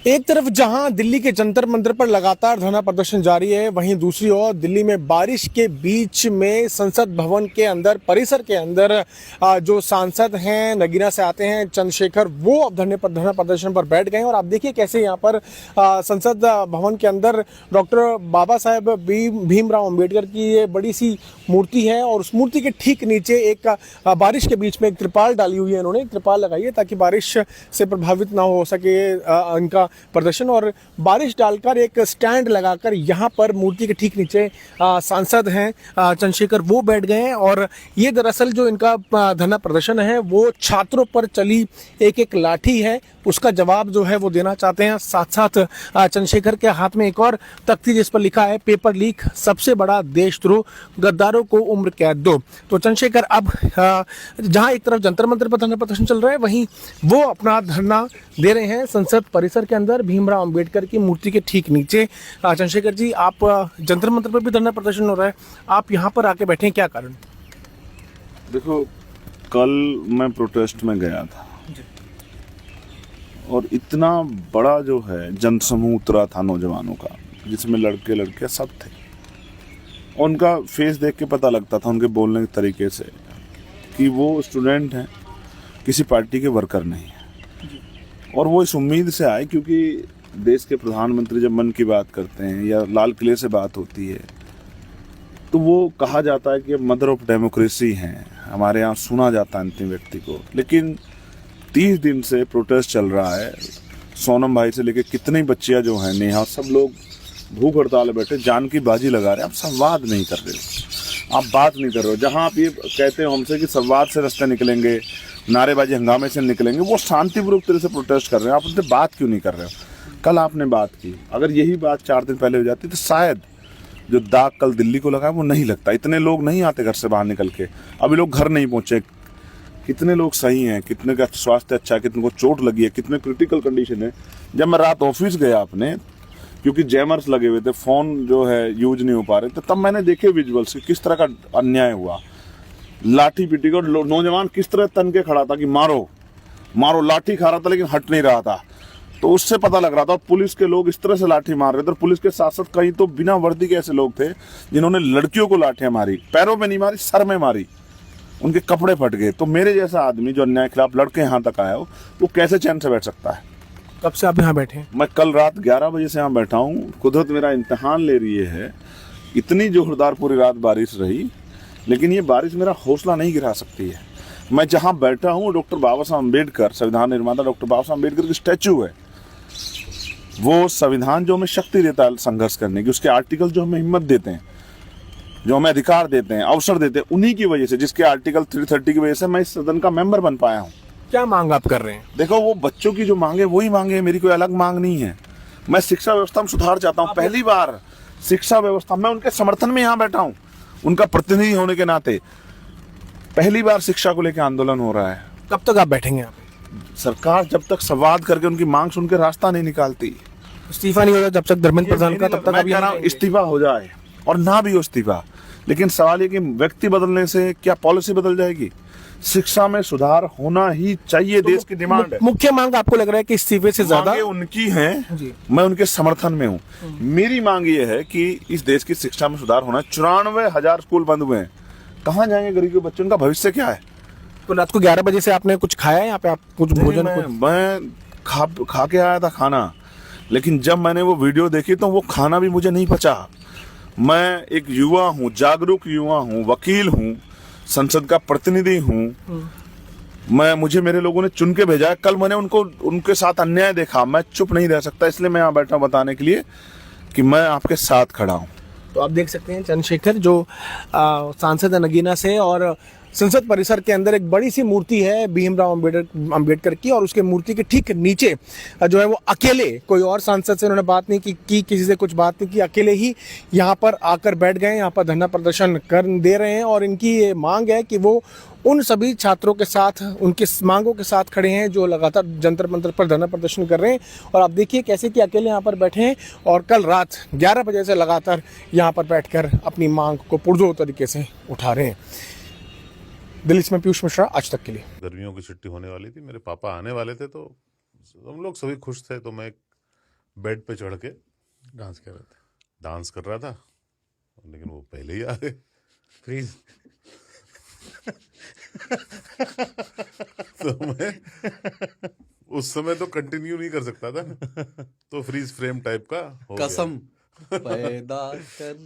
एक तरफ जहां दिल्ली के जंतर मंतर पर लगातार धरना प्रदर्शन जारी है, वहीं दूसरी ओर दिल्ली में बारिश के बीच में संसद भवन के अंदर परिसर के अंदर जो सांसद हैं नगीना से आते हैं चंद्रशेखर, वो अब धरना प्रदर्शन पर बैठ गए। और आप देखिए कैसे यहाँ पर संसद भवन के अंदर डॉक्टर बाबा साहेब भीमराव अंबेडकर की ये बड़ी सी मूर्ति है और उस मूर्ति के ठीक नीचे एक बारिश के बीच में एक त्रिपाल डाली हुई है। इन्होंने एक त्रिपाल लगाई है ताकि बारिश से प्रभावित ना हो सके इनका प्रदर्शन। और बारिश डालकर एक स्टैंड लगाकर यहाँ पर मूर्ति के ठीक नीचे सांसद हैं चंद्रशेखर, वो बैठ गए हैं। और ये दरअसल जो इनका धरना प्रदर्शन है वो छात्रों पर चली एक लाठी है, उसका जवाब जो है वो देना चाहते हैं। साथ साथ चंद्रशेखर के हाथ में एक और तख्ती जिस पर लिखा है पेपर लीक, सबसे बड़ा देशद्रोह, गद्दारों को उम्र कैद दो। तो चंद्रशेखर अब जहां एक तरफ जंतर मंतर पर धरना प्रदर्शन चल रहा है, वहीं वो अपना धरना दे रहे हैं संसद परिसर के अंदर भीमराव अंबेडकर की मूर्ति के ठीक नीचे। चंद्रशेखर जी, आप जंतर मंतर पर भी धरना प्रदर्शन हो रहा है, आप यहाँ पर आके बैठे हैं, क्या कारण? देखो, कल मैं प्रोटेस्ट में गया था और इतना बड़ा जो है जनसमूह उतरा था नौजवानों का, जिसमें लड़के लड़के सब थे। उनका फेस देख के पता लगता था, उनके बोलने के तरीके से, कि वो स्टूडेंट हैं, किसी पार्टी के वर्कर नहीं है। और वो इस उम्मीद से आए, क्योंकि देश के प्रधानमंत्री जब मन की बात करते हैं या लाल किले से बात होती है तो वो कहा जाता है कि मदर ऑफ डेमोक्रेसी हैं, हमारे यहाँ सुना जाता है अंतिम व्यक्ति को। लेकिन 30 दिन से प्रोटेस्ट चल रहा है, सोनम भाई से लेके कितनी बच्चियां जो हैं, नेहा, सब लोग भूख हड़ताल बैठे, जान की बाजी लगा रहे हैं। आप संवाद नहीं कर रहे हो, आप बात नहीं कर रहे हो। जहां आप ये कहते हो हमसे कि संवाद से रास्ते निकलेंगे, नारेबाजी हंगामे से निकलेंगे, वो शांतिपूर्वक तरह से प्रोटेस्ट कर रहे हैं। आप उनसे बात क्यों नहीं कर रहे हो? कल आपने बात की, अगर यही बात 4 दिन पहले हो जाती तो शायद जो दाग कल दिल्ली को लगा वो नहीं लगता। इतने लोग नहीं आते घर से बाहर निकल के, अभी लोग घर नहीं पहुंचे। कितने लोग सही हैं, कितने का स्वास्थ्य अच्छा है, कितने को चोट लगी है, कितने क्रिटिकल कंडीशन है। जब मैं रात ऑफिस गया अपने, क्योंकि जैमर्स लगे हुए थे, फोन जो है यूज नहीं हो पा रहे थे, तब मैंने देखे विजुअल्स किस तरह का अन्याय हुआ। लाठी पीटी को नौजवान किस तरह तन के खड़ा था कि मारो मारो, लाठी खा रहा था लेकिन हट नहीं रहा था। तो उससे पता लग रहा था। पुलिस के लोग इस तरह से लाठी मार रहे थे, और पुलिस के साथ साथ कई तो बिना वर्दी के ऐसे लोग थे जिन्होंने लड़कियों को लाठियां मारी, पैरों में नहीं मारी, सर में मारी, उनके कपड़े फट गए। तो मेरे जैसा आदमी जो अन्याय के खिलाफ लड़के यहाँ तक आया हो, वो कैसे चैन से बैठ सकता है? कब से आप यहाँ बैठे हैं? मैं कल रात 11 बजे से यहाँ बैठा हूँ। कुदरत मेरा इम्तिहान ले रही है। इतनी जोरदार पूरी रात बारिश रही, लेकिन ये बारिश मेरा हौसला नहीं गिरा सकती है। मैं जहाँ बैठा हूँ, डॉक्टर बाबा साहब अम्बेडकर, संविधान निर्माता डॉक्टर बाबा साहब अम्बेडकर की स्टैचू है। वो संविधान जो हमें शक्ति देता है संघर्ष करने की, उसके आर्टिकल जो हमें हिम्मत देते हैं, जो हमें अधिकार देते हैं, अवसर देते हैं, उन्हीं की वजह से, जिसके आर्टिकल 330 की वजह से मैं इस सदन का मेंबर बन पाया हूँ। क्या मांग आप कर रहे हैं? देखो, वो बच्चों की जो मांगे वही मांगे है, मेरी कोई अलग मांग नहीं है। मैं शिक्षा व्यवस्था में सुधार चाहता हूँ। पहली बार शिक्षा व्यवस्था, मैं उनके समर्थन में यहाँ बैठा हूँ, उनका प्रतिनिधि होने के नाते पहली बार शिक्षा को लेकर आंदोलन हो रहा है। कब तक आप बैठेंगे यहाँ पे? सरकार जब तक संवाद करके उनकी मांग सुन के रास्ता नहीं निकालती, इस्तीफा नहीं होगा जब तक धर्मेंद्र प्रधान का, तब तक मैं कह रहा हूँ इस्तीफा हो जाए, और ना भी हो इस्तीफा, लेकिन सवाल ये कि व्यक्ति बदलने से क्या पॉलिसी बदल जाएगी? शिक्षा में सुधार होना ही चाहिए, देश की डिमांड है। मुख्य मांग आपको लग रहा है कि इस्तीफे से ज्यादा उनकी हैं, मैं उनके समर्थन में हूँ। मेरी मांग ये है कि इस देश की शिक्षा में सुधार होना। 94,000 स्कूल बंद हुए हैं, कहाँ जाएंगे गरीब के बच्चों? का भविष्य क्या है? तो रात को 11 बजे से आपने कुछ खाया है यहाँ पे? आप कुछ भोजन? मैं खा के आया था खाना, लेकिन जब मैंने वो वीडियो देखी तो वो खाना भी मुझे नहीं पचा। मैं एक युवा हूँ, जागरूक युवा हूँ, वकील हूँ, संसद का प्रतिनिधि हूँ। मुझे मेरे लोगों ने चुन के भेजा है। कल मैंने उनके साथ अन्याय देखा, मैं चुप नहीं रह सकता, इसलिए मैं यहाँ बैठा बताने के लिए कि मैं आपके साथ खड़ा हूँ। तो आप देख सकते हैं चंद्रशेखर जो सांसद है नगीना से, और संसद परिसर के अंदर एक बड़ी सी मूर्ति है भीमराव अंबेडकर की, और उसके मूर्ति के ठीक नीचे जो है वो अकेले, कोई और सांसद से उन्होंने बात नहीं की, किसी से कुछ बात नहीं की, अकेले ही यहाँ पर आकर बैठ गए, यहाँ पर धरना प्रदर्शन कर दे रहे हैं। और इनकी ये मांग है कि वो उन सभी छात्रों के साथ, उनकी मांगों के साथ खड़े हैं जो लगातार जंतर मंतर पर धरना प्रदर्शन कर रहे हैं। और आप देखिए कैसे कि अकेले यहाँ पर बैठे हैं और कल रात 11 बजे से लगातार यहाँ पर बैठकर अपनी मांग को पुरजोर तरीके से उठा रहे हैं। दिल्ली से मैं पीयूष मिश्रा, आज तक के लिए। गर्मियों की छुट्टी होने वाली थी, मेरे पापा आने वाले थे, तो हम लोग सभी खुश थे। तो मैं बेड पे चढ़ के डांस कर रहे थे, डांस कर रहा था, लेकिन वो पहले ही आ गए। फ्रीज। तो मैं उस समय तो कंटिन्यू नहीं कर सकता था ना, तो फ्रीज फ्रेम टाइप का हो गया। कसम पैदा कर